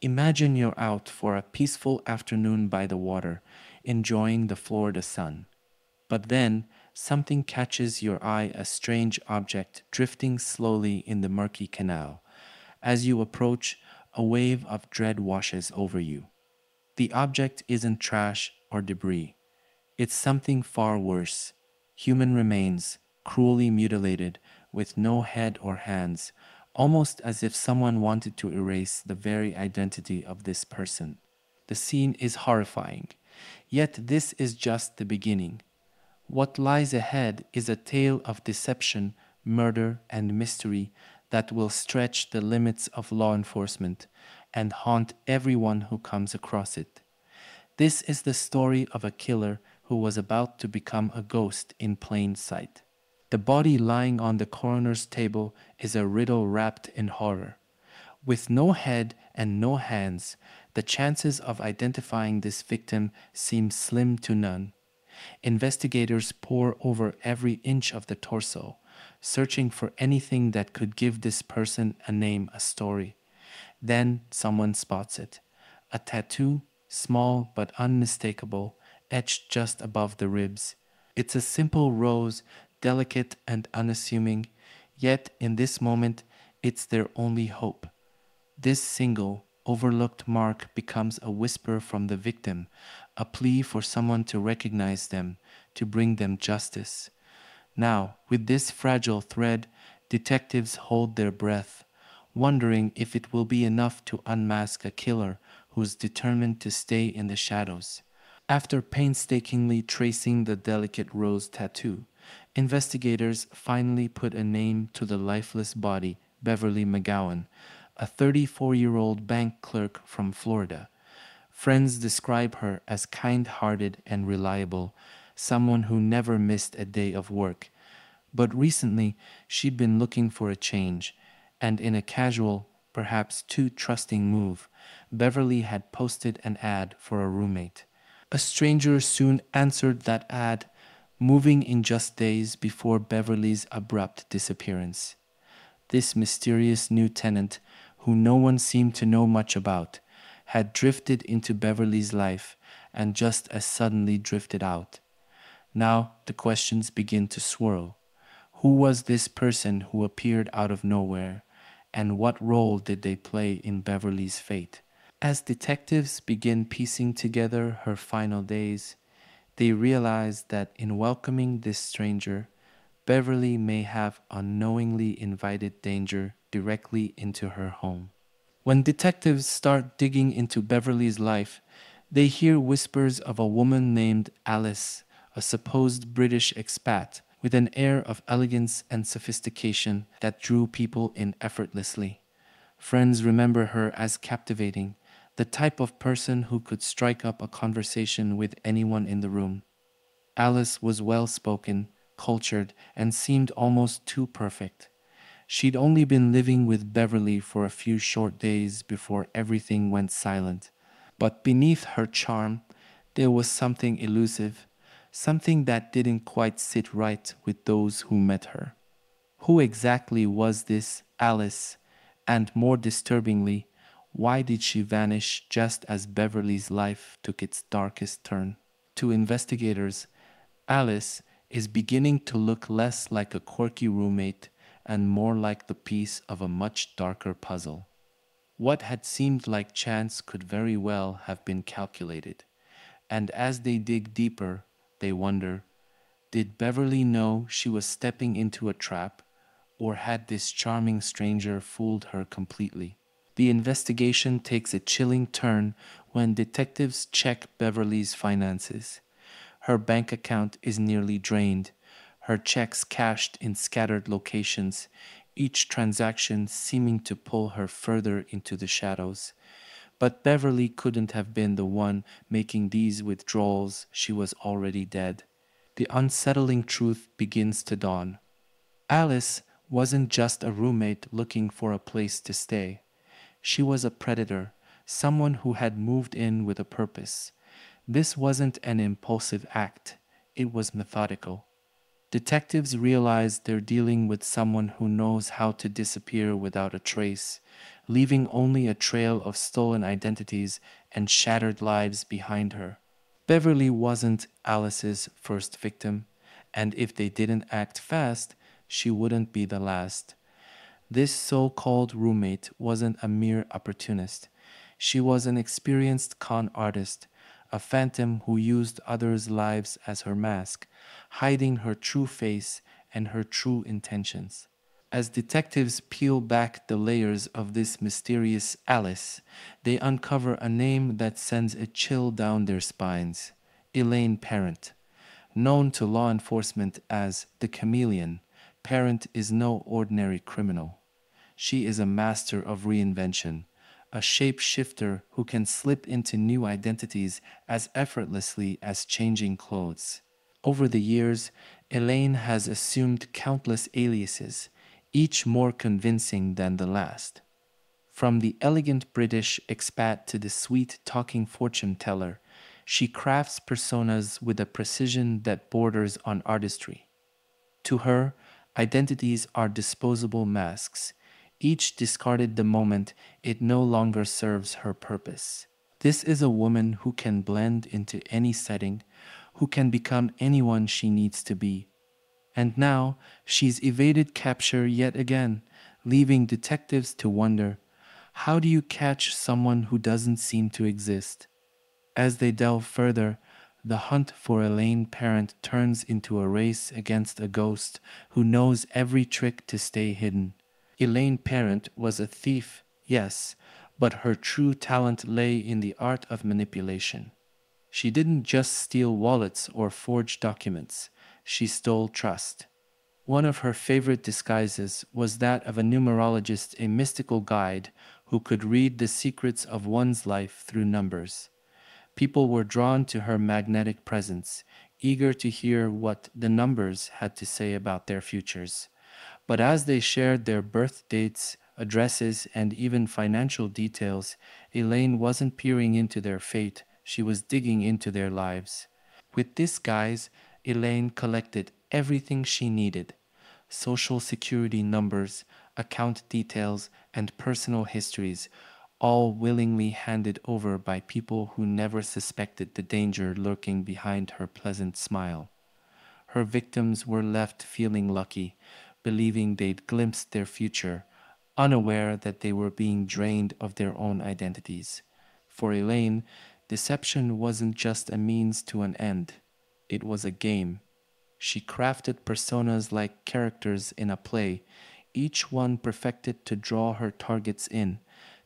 Imagine you're out for a peaceful afternoon by the water, enjoying the Florida sun. But then something catches your eye, a strange object drifting slowly in the murky canal. As you approach, a wave of dread washes over you. The object isn't trash or debris. It's something far worse. Human remains, cruelly mutilated, with no head or hands, almost as if someone wanted to erase the very identity of this person. The scene is horrifying. Yet this is just the beginning. What lies ahead is a tale of deception, murder, and mystery that will stretch the limits of law enforcement and haunt everyone who comes across it. This is the story of a killer who was about to become a ghost in plain sight. The body lying on the coroner's table is a riddle wrapped in horror. With no head and no hands, the chances of identifying this victim seem slim to none. Investigators pore over every inch of the torso, searching for anything that could give this person a name, a story. Then someone spots it. A tattoo, small but unmistakable, etched just above the ribs. It's a simple rose, delicate and unassuming, yet in this moment it's their only hope. This single, overlooked mark becomes a whisper from the victim, a plea for someone to recognize them, to bring them justice. Now, with this fragile thread, detectives hold their breath, wondering if it will be enough to unmask a killer who's determined to stay in the shadows. After painstakingly tracing the delicate rose tattoo, investigators finally put a name to the lifeless body, Beverly McGowan, a 34-year-old bank clerk from Florida. Friends describe her as kind-hearted and reliable, someone who never missed a day of work. But recently, she'd been looking for a change, and in a casual, perhaps too trusting move, Beverly had posted an ad for a roommate. A stranger soon answered that ad, moving in just days before Beverly's abrupt disappearance. This mysterious new tenant, who no one seemed to know much about, had drifted into Beverly's life and just as suddenly drifted out. Now the questions begin to swirl. Who was this person who appeared out of nowhere, and what role did they play in Beverly's fate? As detectives begin piecing together her final days, they realize that in welcoming this stranger, Beverly may have unknowingly invited danger directly into her home. When detectives start digging into Beverly's life, they hear whispers of a woman named Alice, a supposed British expat with an air of elegance and sophistication that drew people in effortlessly. Friends remember her as captivating, the type of person who could strike up a conversation with anyone in the room. Alice was well spoken, cultured, and seemed almost too perfect. She'd only been living with Beverly for a few short days before everything went silent. But beneath her charm, there was something elusive, something that didn't quite sit right with those who met her. Who exactly was this Alice? And more disturbingly, why did she vanish just as Beverly's life took its darkest turn? To investigators, Alice is beginning to look less like a quirky roommate and more like the piece of a much darker puzzle. What had seemed like chance could very well have been calculated. And as they dig deeper, they wonder, did Beverly know she was stepping into a trap, or had this charming stranger fooled her completely? The investigation takes a chilling turn when detectives check Beverly's finances. Her bank account is nearly drained, her checks cashed in scattered locations, each transaction seeming to pull her further into the shadows. But Beverly couldn't have been the one making these withdrawals, she was already dead. The unsettling truth begins to dawn. Alice wasn't just a roommate looking for a place to stay. She was a predator, someone who had moved in with a purpose. This wasn't an impulsive act, it was methodical. Detectives realize they're dealing with someone who knows how to disappear without a trace, leaving only a trail of stolen identities and shattered lives behind her. Beverly wasn't Alice's first victim, and if they didn't act fast, she wouldn't be the last. This so called roommate wasn't a mere opportunist. She was an experienced con artist, a phantom who used others' lives as her mask, hiding her true face and her true intentions. As detectives peel back the layers of this mysterious Alice, they uncover a name that sends a chill down their spines: Elaine Parent. Known to law enforcement as the Chameleon, Parent is no ordinary criminal. She is a master of reinvention, a shapeshifter who can slip into new identities as effortlessly as changing clothes. Over the years, Elaine has assumed countless aliases, each more convincing than the last. From the elegant British expat to the sweet talking fortune teller, she crafts personas with a precision that borders on artistry. To her, identities are disposable masks, each discarded the moment it no longer serves her purpose. This is a woman who can blend into any setting, who can become anyone she needs to be. And now she's evaded capture yet again, leaving detectives to wonder, how do you catch someone who doesn't seem to exist? As they delve further, the hunt for Elaine Parent turns into a race against a ghost who knows every trick to stay hidden. Elaine Parent was a thief, yes, but her true talent lay in the art of manipulation. She didn't just steal wallets or forge documents, she stole trust. One of her favorite disguises was that of a numerologist, a mystical guide who could read the secrets of one's life through numbers. People were drawn to her magnetic presence, eager to hear what the numbers had to say about their futures. But as they shared their birth dates, addresses, and even financial details, Elaine wasn't peering into their fate, she was digging into their lives. With this guise, Elaine collected everything she needed: social security numbers, account details, and personal histories, all willingly handed over by people who never suspected the danger lurking behind her pleasant smile. Her victims were left feeling lucky, believing they'd glimpsed their future, unaware that they were being drained of their own identities. For Elaine, deception wasn't just a means to an end, it was a game. She crafted personas like characters in a play, each one perfected to draw her targets in,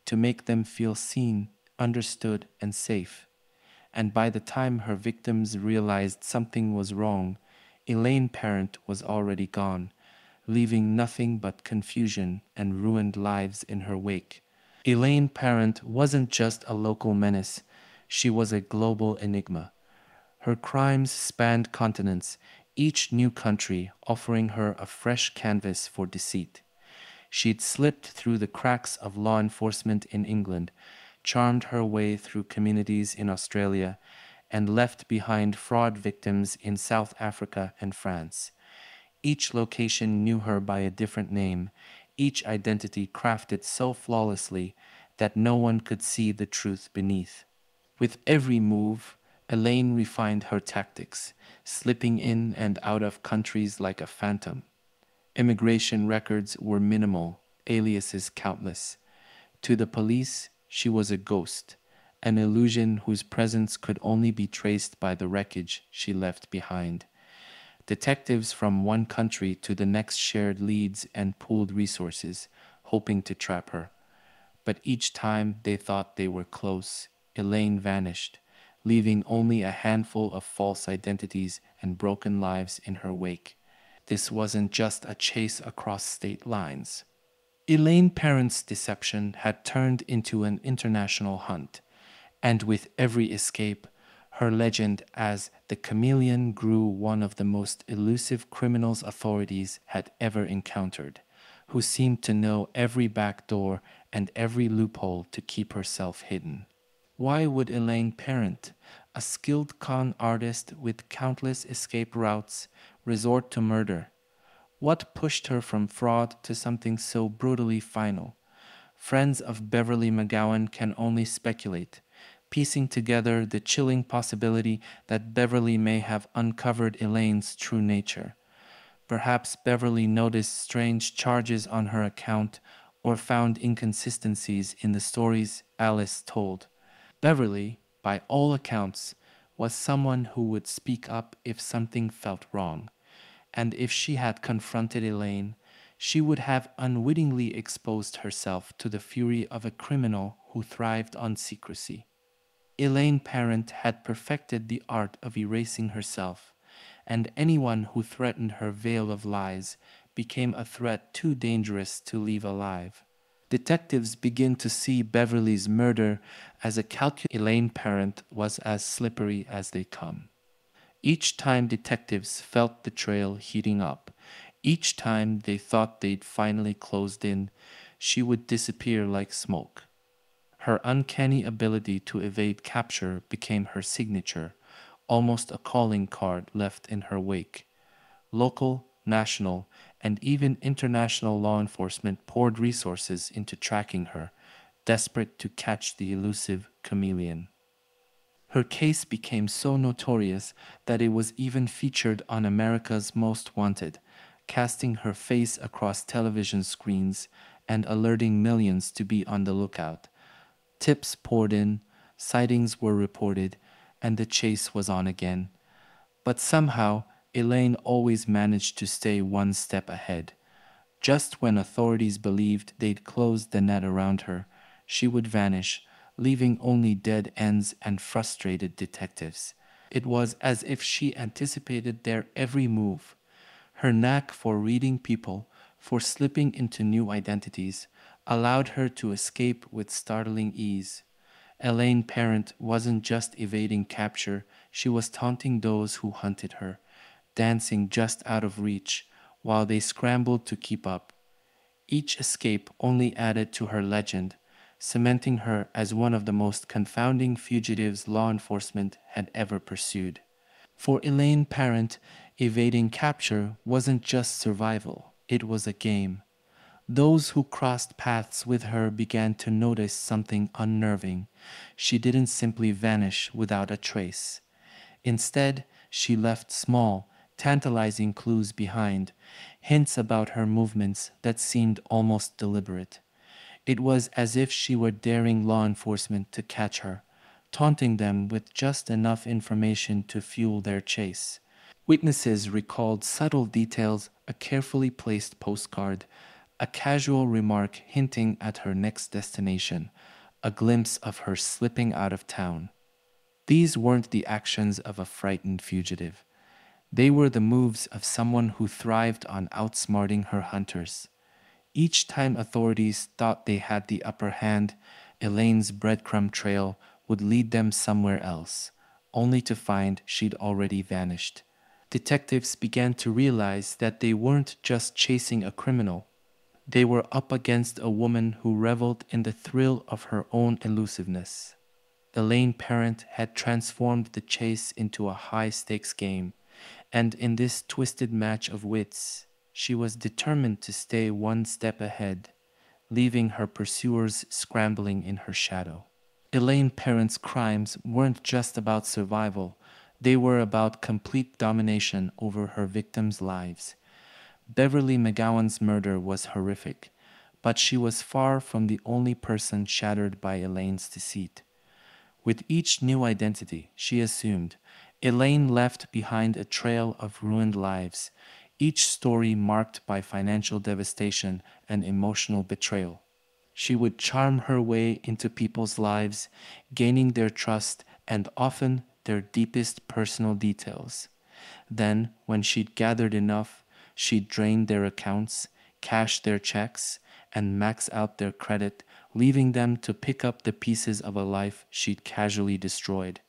to make them feel seen, understood, and safe. And by the time her victims realized something was wrong, Elaine Parent was already gone, leaving nothing but confusion and ruined lives in her wake. Elaine Parent wasn't just a local menace, she was a global enigma. Her crimes spanned continents, each new country offering her a fresh canvas for deceit. She'd slipped through the cracks of law enforcement in England, charmed her way through communities in Australia, and left behind fraud victims in South Africa and France. Each location knew her by a different name, each identity crafted so flawlessly that no one could see the truth beneath. With every move, Elaine refined her tactics, slipping in and out of countries like a phantom. Immigration records were minimal, aliases countless. To the police, she was a ghost, an illusion whose presence could only be traced by the wreckage she left behind. Detectives from one country to the next shared leads and pooled resources, hoping to trap her. But each time they thought they were close, Elaine vanished, leaving only a handful of false identities and broken lives in her wake. This wasn't just a chase across state lines. Elaine Parent's deception had turned into an international hunt, and with every escape, her legend as the chameleon grew one of the most elusive criminals authorities had ever encountered, who seemed to know every back door and every loophole to keep herself hidden. Why would Elaine Parent, a skilled con artist with countless escape routes, resort to murder? What pushed her from fraud to something so brutally final? Friends of Beverly McGowan can only speculate, piecing together the chilling possibility that Beverly may have uncovered Elaine's true nature. Perhaps Beverly noticed strange charges on her account or found inconsistencies in the stories Alice told. Beverly, by all accounts, was someone who would speak up if something felt wrong, and if she had confronted Elaine, she would have unwittingly exposed herself to the fury of a criminal who thrived on secrecy. Elaine Parent had perfected the art of erasing herself, and anyone who threatened her veil of lies became a threat too dangerous to leave alive. Detectives begin to see Beverly's murder as a calculated. Elaine Parent was as slippery as they come. Each time detectives felt the trail heating up, each time they thought they'd finally closed in, she would disappear like smoke. Her uncanny ability to evade capture became her signature, almost a calling card left in her wake. Local, national, and even international law enforcement poured resources into tracking her, desperate to catch the elusive chameleon. Her case became so notorious that it was even featured on America's Most Wanted, casting her face across television screens and alerting millions to be on the lookout. Tips poured in, sightings were reported, and the chase was on again. But somehow, Elaine always managed to stay one step ahead. Just when authorities believed they'd closed the net around her, she would vanish, leaving only dead ends and frustrated detectives. It was as if she anticipated their every move. Her knack for reading people, for slipping into new identities, allowed her to escape with startling ease. Elaine Parent wasn't just evading capture, she was taunting those who hunted her, dancing just out of reach while they scrambled to keep up. Each escape only added to her legend, cementing her as one of the most confounding fugitives law enforcement had ever pursued. For Elaine Parent, evading capture wasn't just survival, it was a game. Those who crossed paths with her began to notice something unnerving. She didn't simply vanish without a trace. Instead, she left small, tantalizing clues behind, hints about her movements that seemed almost deliberate. It was as if she were daring law enforcement to catch her, taunting them with just enough information to fuel their chase. Witnesses recalled subtle details, a carefully placed postcard, a casual remark hinting at her next destination, a glimpse of her slipping out of town. These weren't the actions of a frightened fugitive. They were the moves of someone who thrived on outsmarting her hunters. Each time authorities thought they had the upper hand, Elaine's breadcrumb trail would lead them somewhere else, only to find she'd already vanished. Detectives began to realize that they weren't just chasing a criminal. They were up against a woman who reveled in the thrill of her own elusiveness. Elaine Parent had transformed the chase into a high-stakes game, and in this twisted match of wits, she was determined to stay one step ahead, leaving her pursuers scrambling in her shadow. Elaine Parent's crimes weren't just about survival, they were about complete domination over her victims' lives. Beverly McGowan's murder was horrific, but she was far from the only person shattered by Elaine's deceit. With each new identity she assumed, Elaine left behind a trail of ruined lives, each story marked by financial devastation and emotional betrayal. She would charm her way into people's lives, gaining their trust and often their deepest personal details. Then, when she'd gathered enough, she'd drain their accounts, cash their checks, and max out their credit, leaving them to pick up the pieces of a life she'd casually destroyed.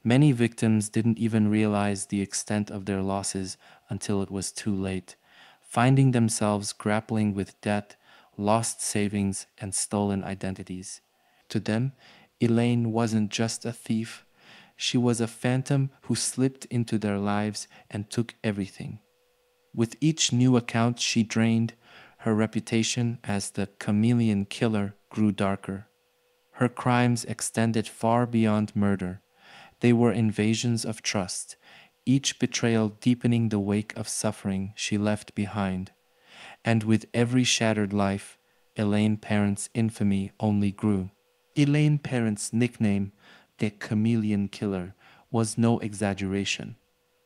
Many victims didn't even realize the extent of their losses until it was too late, finding themselves grappling with debt, lost savings, and stolen identities. To them, Elaine wasn't just a thief, she was a phantom who slipped into their lives and took everything. With each new account she drained, her reputation as the Chameleon Killer grew darker. Her crimes extended far beyond murder. They were invasions of trust, each betrayal deepening the wake of suffering she left behind. And with every shattered life, Elaine Parent's infamy only grew. Elaine Parent's nickname, the Chameleon Killer, was no exaggeration.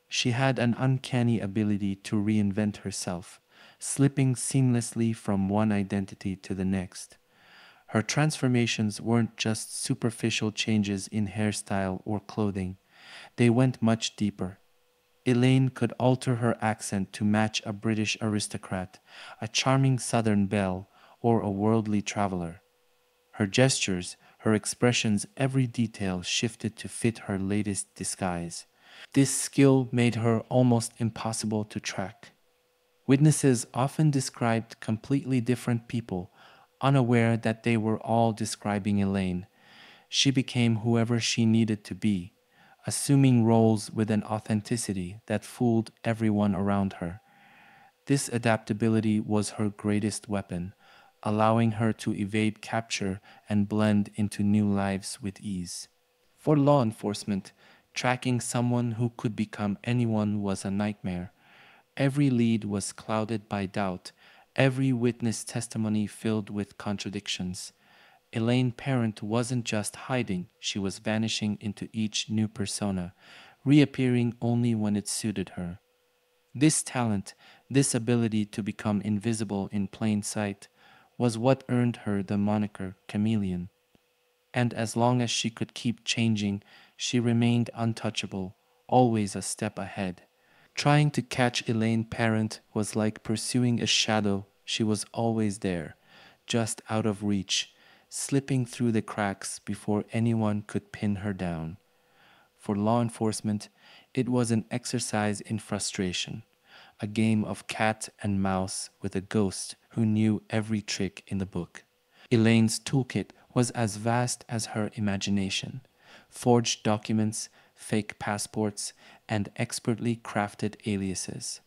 She had an uncanny ability to reinvent herself, slipping seamlessly from one identity to the next. Her transformations weren't just superficial changes in hairstyle or clothing, they went much deeper. Elaine could alter her accent to match a British aristocrat, a charming southern belle, or a worldly traveler. Her gestures, her expressions, every detail shifted to fit her latest disguise. This skill made her almost impossible to track. Witnesses often described completely different people, unaware that they were all describing Elaine. She became whoever she needed to be, assuming roles with an authenticity that fooled everyone around her. This adaptability was her greatest weapon, allowing her to evade capture and blend into new lives with ease. For law enforcement, tracking someone who could become anyone was a nightmare. Every lead was clouded by doubt, every witness testimony filled with contradictions. Elaine Parent wasn't just hiding, she was vanishing into each new persona, reappearing only when it suited her. This talent, this ability to become invisible in plain sight, was what earned her the moniker Chameleon. And as long as she could keep changing, she remained untouchable, always a step ahead. Trying to catch Elaine Parent was like pursuing a shadow. She was always there, just out of reach, slipping through the cracks before anyone could pin her down. For law enforcement, it was an exercise in frustration, a game of cat and mouse with a ghost who knew every trick in the book. Elaine's toolkit was as vast as her imagination: forged documents, fake passports, and expertly crafted aliases.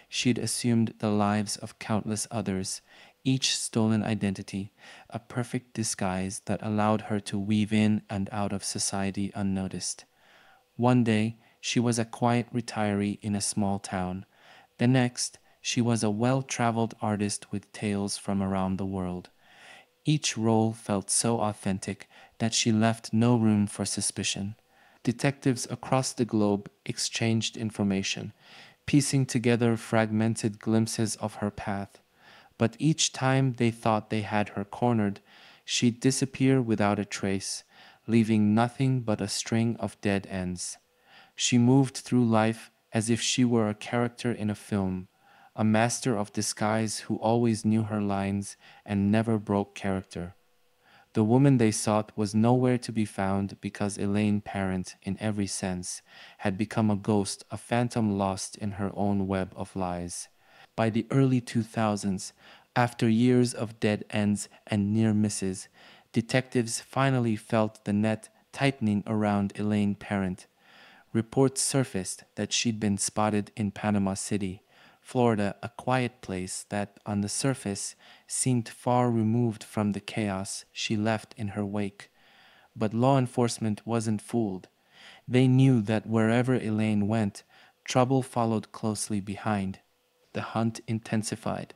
She'd assumed the lives of countless others, each stolen identity, a perfect disguise that allowed her to weave in and out of society unnoticed. One day, she was a quiet retiree in a small town. The next, she was a well traveled artist with tales from around the world. Each role felt so authentic that she left no room for suspicion. Detectives across the globe exchanged information, piecing together fragmented glimpses of her path. But each time they thought they had her cornered, she'd disappear without a trace, leaving nothing but a string of dead ends. She moved through life as if she were a character in a film, a master of disguise who always knew her lines and never broke character. The woman they sought was nowhere to be found because Elaine Parent, in every sense, had become a ghost, a phantom lost in her own web of lies. By the early 2000s, after years of dead ends and near misses, detectives finally felt the net tightening around Elaine Parent. Reports surfaced that she'd been spotted in Panama City, Florida, a quiet place that, on the surface, seemed far removed from the chaos she left in her wake. But law enforcement wasn't fooled. They knew that wherever Elaine went, trouble followed closely behind. The hunt intensified.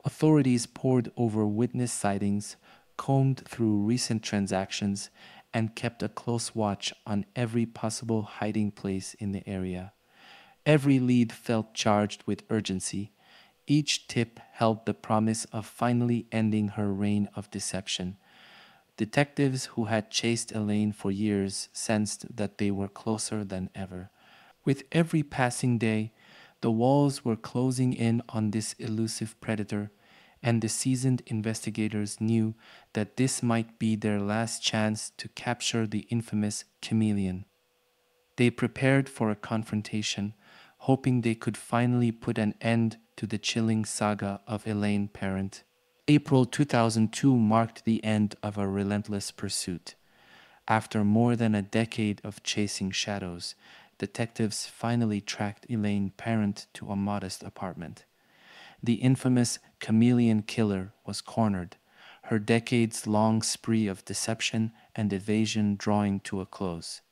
Authorities pored over witness sightings, combed through recent transactions, and kept a close watch on every possible hiding place in the area. Every lead felt charged with urgency. Each tip held the promise of finally ending her reign of deception. Detectives who had chased Elaine for years sensed that they were closer than ever. With every passing day, the walls were closing in on this elusive predator, and the seasoned investigators knew that this might be their last chance to capture the infamous chameleon. They prepared for a confrontation, hoping they could finally put an end to the chilling saga of Elaine Parent. April 2002 marked the end of a relentless pursuit. After more than a decade of chasing shadows, detectives finally tracked Elaine Parent to a modest apartment. The infamous Chameleon Killer was cornered. her decades-long spree of deception and evasion drawing to a close.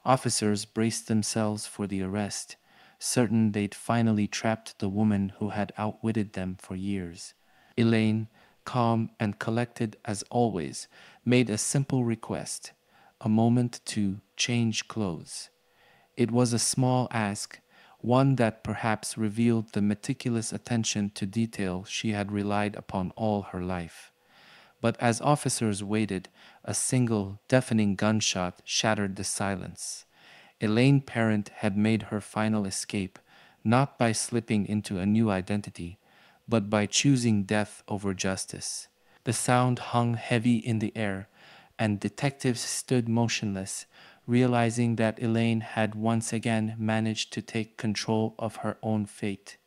Officers braced themselves for the arrest, certain they'd finally trapped the woman who had outwitted them for years. Elaine, calm and collected as always, made a simple request, a moment to change clothes. It was a small ask, one that perhaps revealed the meticulous attention to detail she had relied upon all her life. But as officers waited, a single, deafening gunshot shattered the silence. Elaine Parent had made her final escape, not by slipping into a new identity, but by choosing death over justice. The sound hung heavy in the air, and detectives stood motionless, realizing that Elaine had once again managed to take control of her own fate.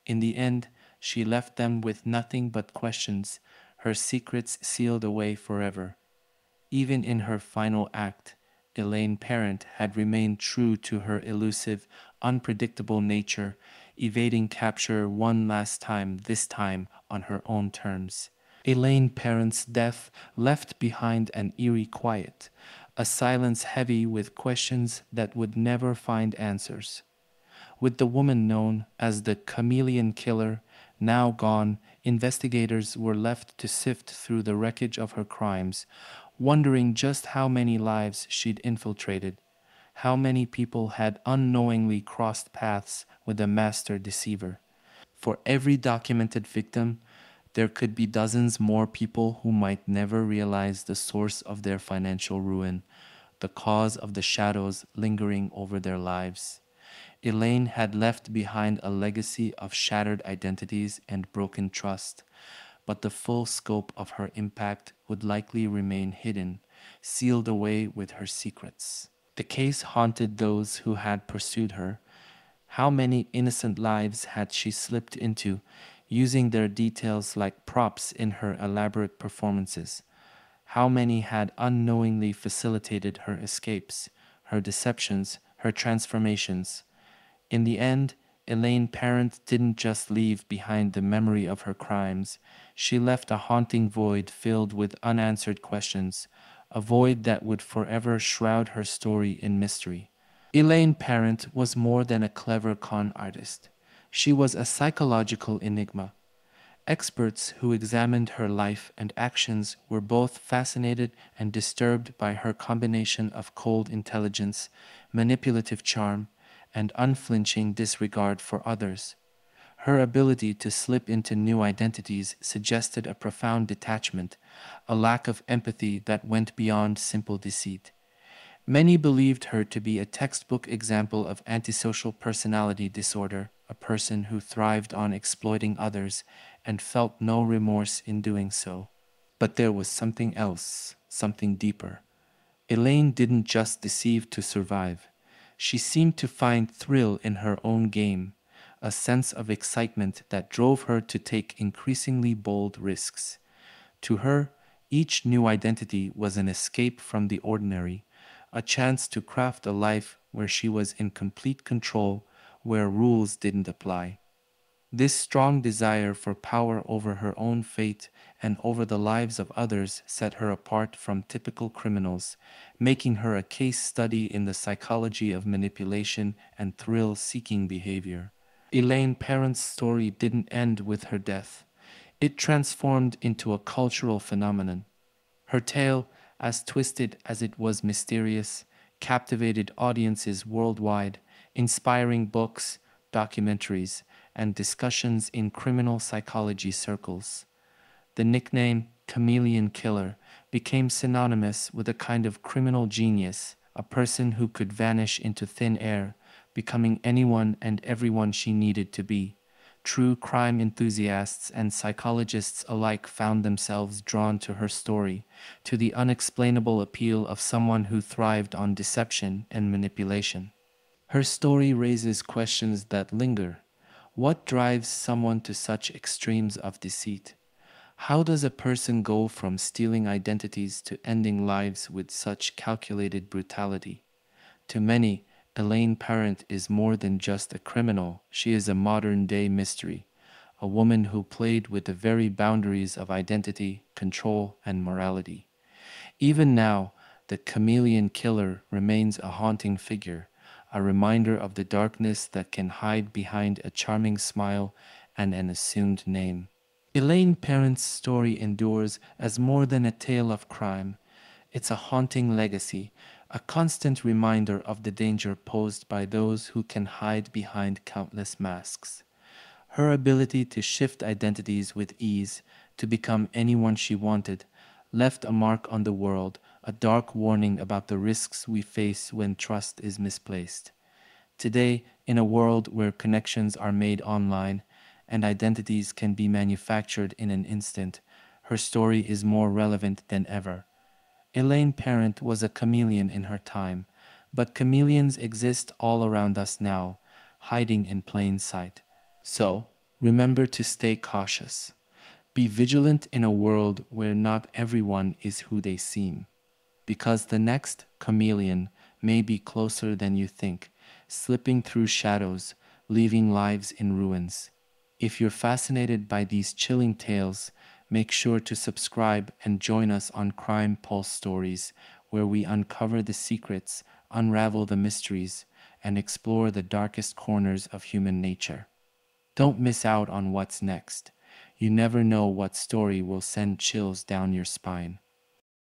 In the end, she left them with nothing but questions, her secrets sealed away forever. Even in her final act, Elaine Parent had remained true to her elusive, unpredictable nature, evading capture one last time, this time on her own terms. Elaine Parent's death left behind an eerie quiet, a silence heavy with questions that would never find answers. With the woman known as the Chameleon Killer now gone, investigators were left to sift through the wreckage of her crimes, wondering just how many lives she'd infiltrated, how many people had unknowingly crossed paths with the master deceiver. For every documented victim, there could be dozens more people who might never realize the source of their financial ruin, the cause of the shadows lingering over their lives. Elaine had left behind a legacy of shattered identities and broken trust, but the full scope of her impact would likely remain hidden, sealed away with her secrets. The case haunted those who had pursued her. How many innocent lives had she slipped into, using their details like props in her elaborate performances? How many had unknowingly facilitated her escapes, her deceptions, her transformations? In the end, Elaine Parent didn't just leave behind the memory of her crimes, she left a haunting void filled with unanswered questions, a void that would forever shroud her story in mystery. Elaine Parent was more than a clever con artist. She was a psychological enigma. Experts who examined her life and actions were both fascinated and disturbed by her combination of cold intelligence, manipulative charm, and unflinching disregard for others. Her ability to slip into new identities suggested a profound detachment, a lack of empathy that went beyond simple deceit. Many believed her to be a textbook example of antisocial personality disorder, a person who thrived on exploiting others and felt no remorse in doing so. But there was something else, something deeper. Elaine didn't just deceive to survive. She seemed to find thrill in her own game, a sense of excitement that drove her to take increasingly bold risks. To her, each new identity was an escape from the ordinary, a chance to craft a life where she was in complete control, where rules didn't apply. This strong desire for power over her own fate and over the lives of others set her apart from typical criminals, making her a case study in the psychology of manipulation and thrill-seeking behavior. Elaine Parent's story didn't end with her death. It transformed into a cultural phenomenon. Her tale, as twisted as it was mysterious, captivated audiences worldwide, inspiring books, documentaries, and discussions in criminal psychology circles. The nickname Chameleon Killer became synonymous with a kind of criminal genius, a person who could vanish into thin air, becoming anyone and everyone she needed to be. True crime enthusiasts and psychologists alike found themselves drawn to her story, to the unexplainable appeal of someone who thrived on deception and manipulation. Her story raises questions that linger. What drives someone to such extremes of deceit? How does a person go from stealing identities to ending lives with such calculated brutality? To many, Elaine Parent is more than just a criminal. She is a modern-day mystery, a woman who played with the very boundaries of identity, control, and morality. Even now, the Chameleon Killer remains a haunting figure, a reminder of the darkness that can hide behind a charming smile and an assumed name. Elaine Parent's story endures as more than a tale of crime. It's a haunting legacy, a constant reminder of the danger posed by those who can hide behind countless masks. Her ability to shift identities with ease, to become anyone she wanted, left a mark on the world, a dark warning about the risks we face when trust is misplaced. Today, in a world where connections are made online and identities can be manufactured in an instant, her story is more relevant than ever. Elaine Parent was a chameleon in her time, but chameleons exist all around us now, hiding in plain sight. So, remember to stay cautious. Be vigilant in a world where not everyone is who they seem, because the next chameleon may be closer than you think, slipping through shadows, leaving lives in ruins. If you're fascinated by these chilling tales, make sure to subscribe and join us on Crime Pulse Stories, where we uncover the secrets, unravel the mysteries, and explore the darkest corners of human nature. Don't miss out on what's next. You never know what story will send chills down your spine.